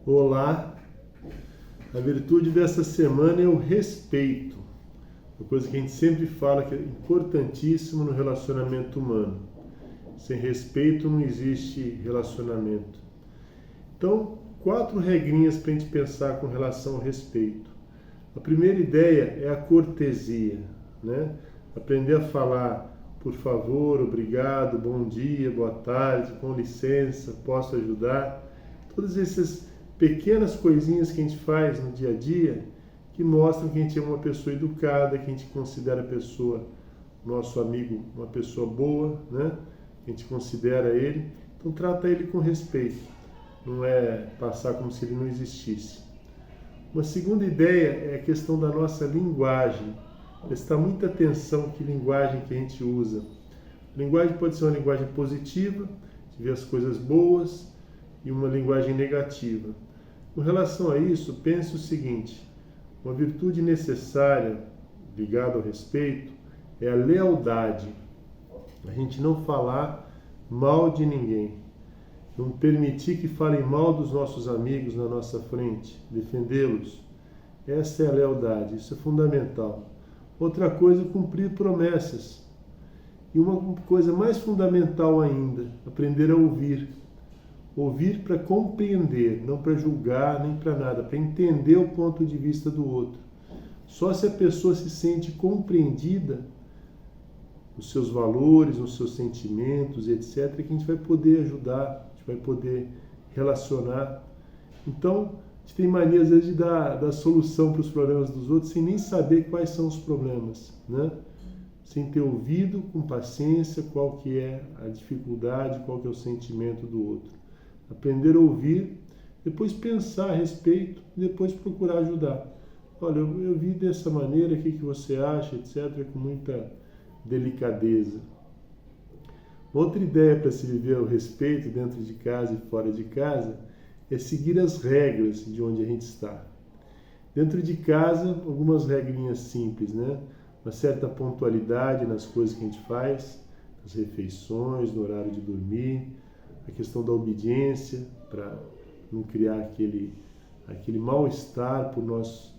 Olá, a virtude dessa semana é o respeito, uma coisa que a gente sempre fala que é importantíssimo no relacionamento humano. Sem respeito não existe relacionamento. Então, 4 regrinhas para a gente pensar com relação ao respeito. A primeira ideia é a cortesia, né? Aprender a falar por favor, obrigado, bom dia, boa tarde, com licença, posso ajudar. Todas essas pequenas coisinhas que a gente faz no dia a dia que mostram que a gente é uma pessoa educada, que a gente considera a pessoa, nosso amigo, uma pessoa boa, né? A gente considera ele, então trata ele com respeito, não é passar como se ele não existisse. Uma segunda ideia é a questão da nossa linguagem, prestar muita atenção que linguagem que a gente usa. A linguagem pode ser uma linguagem positiva, de ver as coisas boas, e uma linguagem negativa. Com relação a isso, pense o seguinte: uma virtude necessária ligada ao respeito é a lealdade. A gente não falar mal de ninguém, não permitir que falem mal dos nossos amigos na nossa frente, defendê-los. Essa é a lealdade, isso é fundamental. Outra coisa é cumprir promessas. E uma coisa mais fundamental ainda, aprender a ouvir. Ouvir para compreender, não para julgar, nem para nada, para entender o ponto de vista do outro. Só se a pessoa se sente compreendida, os seus valores, os seus sentimentos, etc., que a gente vai poder ajudar, a gente vai poder relacionar. Então, a gente tem mania, às vezes, de dar solução para os problemas dos outros sem nem saber quais são os problemas, né? Sem ter ouvido com paciência qual que é a dificuldade, qual que é o sentimento do outro. Aprender a ouvir, depois pensar a respeito, depois procurar ajudar. Olha, eu vi dessa maneira, o que você acha, etc., com muita delicadeza. Outra ideia para se viver o respeito dentro de casa e fora de casa é seguir as regras de onde a gente está. Dentro de casa, algumas regrinhas simples, né? Uma certa pontualidade nas coisas que a gente faz, nas refeições, no horário de dormir, a questão da obediência, para não criar aquele mal-estar por nós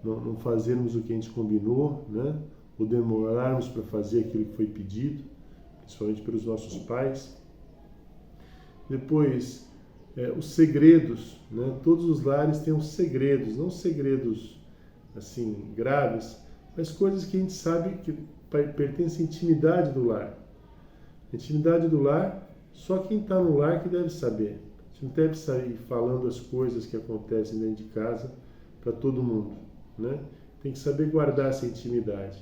não fazermos o que a gente combinou, né? Ou demorarmos para fazer aquilo que foi pedido, principalmente pelos nossos pais. Depois, os segredos, né? Todos os lares têm os segredos, não segredos assim graves, mas coisas que a gente sabe que pertencem à intimidade do lar. A intimidade do lar, só quem está no lar que deve saber. A gente não deve sair falando as coisas que acontecem dentro de casa para todo mundo, né? Tem que saber guardar essa intimidade.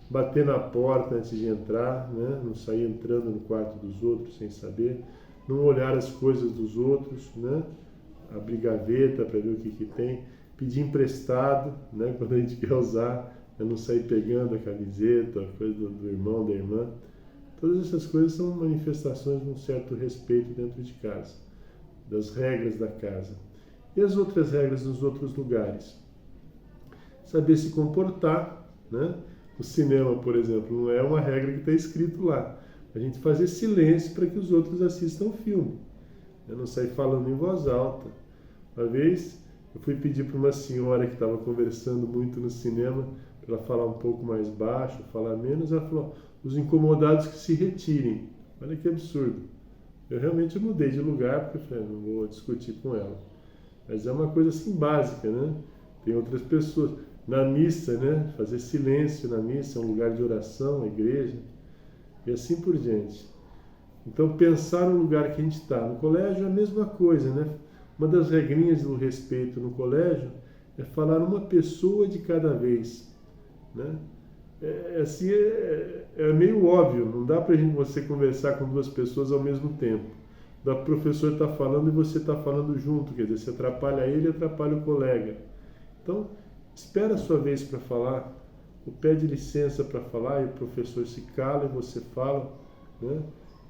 Bater na porta antes de entrar, né? Não sair entrando no quarto dos outros sem saber. Não olhar as coisas dos outros, né? Abrir gaveta para ver o que tem. Pedir emprestado, né? Quando a gente quer usar, não sair pegando a camiseta, a coisa do irmão, da irmã. Todas essas coisas são manifestações de um certo respeito dentro de casa, das regras da casa. E as outras regras nos outros lugares? Saber se comportar, né? O cinema, por exemplo, não é uma regra que está escrito lá. A gente fazer silêncio para que os outros assistam o filme. Eu não sair falando em voz alta. Uma vez eu fui pedir para uma senhora que estava conversando muito no cinema para ela falar um pouco mais baixo, falar menos. Ela falou: os incomodados que se retirem. Olha que absurdo. Eu realmente mudei de lugar porque eu falei, não vou discutir com ela. Mas é uma coisa assim básica, né? Tem outras pessoas. Na missa, né? Fazer silêncio na missa, é um lugar de oração, a igreja, e assim por diante. Então, pensar no lugar que a gente está. No colégio é a mesma coisa, né? Uma das regrinhas do respeito no colégio é falar uma pessoa de cada vez, né? É meio óbvio, não dá para você conversar com 2 pessoas ao mesmo tempo. O professor está falando e você está falando junto, quer dizer, você atrapalha ele e atrapalha o colega. Então, espera a sua vez para falar, ou pede licença para falar e o professor se cala e você fala, né?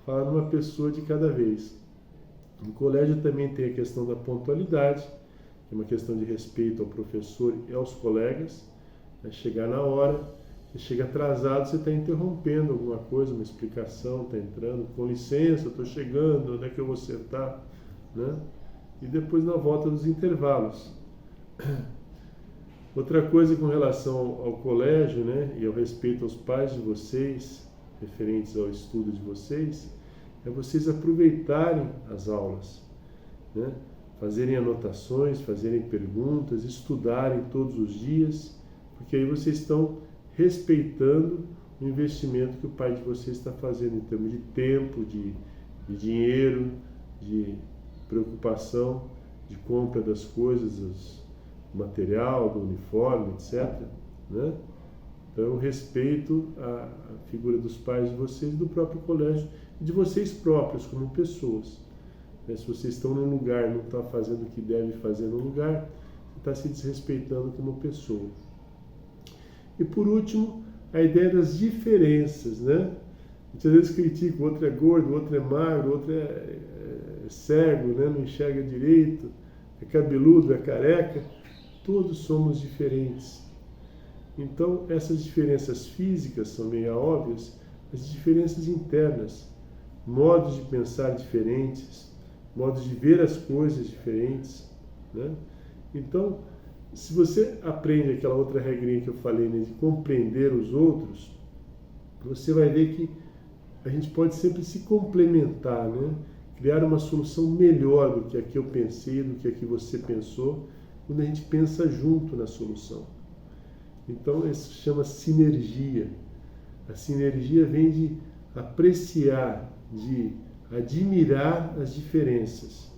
Fala numa pessoa de cada vez. No colégio também tem a questão da pontualidade, que é uma questão de respeito ao professor e aos colegas, né? Chegar na hora. Você chega atrasado, você está interrompendo alguma coisa, uma explicação, está entrando, com licença, estou chegando, onde é que eu vou sentar, né? e depois na volta dos intervalos. Outra coisa com relação ao colégio, né, e ao respeito aos pais de vocês, referentes ao estudo de vocês, é vocês aproveitarem as aulas, né, fazerem anotações, fazerem perguntas, estudarem todos os dias, porque aí vocês estão respeitando o investimento que o pai de vocês está fazendo em termos de tempo, de dinheiro, de preocupação, de compra das coisas, do material, do uniforme, etc. Né? Então, respeito à figura dos pais de vocês, do próprio colégio e de vocês próprios como pessoas. Se vocês estão num lugar, não estão fazendo o que deve fazer no lugar, você está se desrespeitando como pessoa. E por último, a ideia das diferenças, né? Muitas vezes critica, o outro é gordo, o outro é magro, o outro é cego, né? Não enxerga direito, é cabeludo, é careca. Todos somos diferentes. Então, essas diferenças físicas são meio óbvias, as diferenças internas, modos de pensar diferentes, modos de ver as coisas diferentes, né? Então, se você aprende aquela outra regrinha que eu falei, né, de compreender os outros, você vai ver que a gente pode sempre se complementar, né? Criar uma solução melhor do que a que eu pensei, do que a que você pensou, quando a gente pensa junto na solução. Então, isso se chama sinergia. A sinergia vem de apreciar, de admirar as diferenças.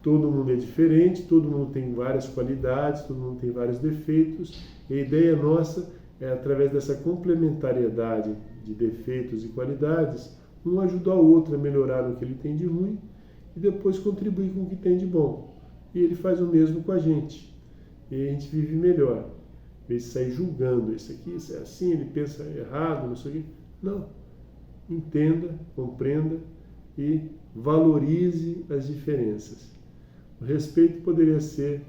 Todo mundo é diferente, todo mundo tem várias qualidades, todo mundo tem vários defeitos, e a ideia nossa é, através dessa complementariedade de defeitos e qualidades, um ajudar o outro a melhorar no que ele tem de ruim e depois contribuir com o que tem de bom. E ele faz o mesmo com a gente. E a gente vive melhor. Em vez de sair julgando, isso aqui, isso é assim, ele pensa errado, não sei o quê. Não. Entenda, compreenda e valorize as diferenças. O respeito poderia ser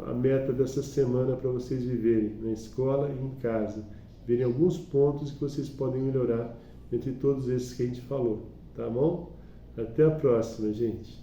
a meta dessa semana para vocês viverem na escola e em casa. Verem alguns pontos que vocês podem melhorar entre todos esses que a gente falou. Tá bom? Até a próxima, gente.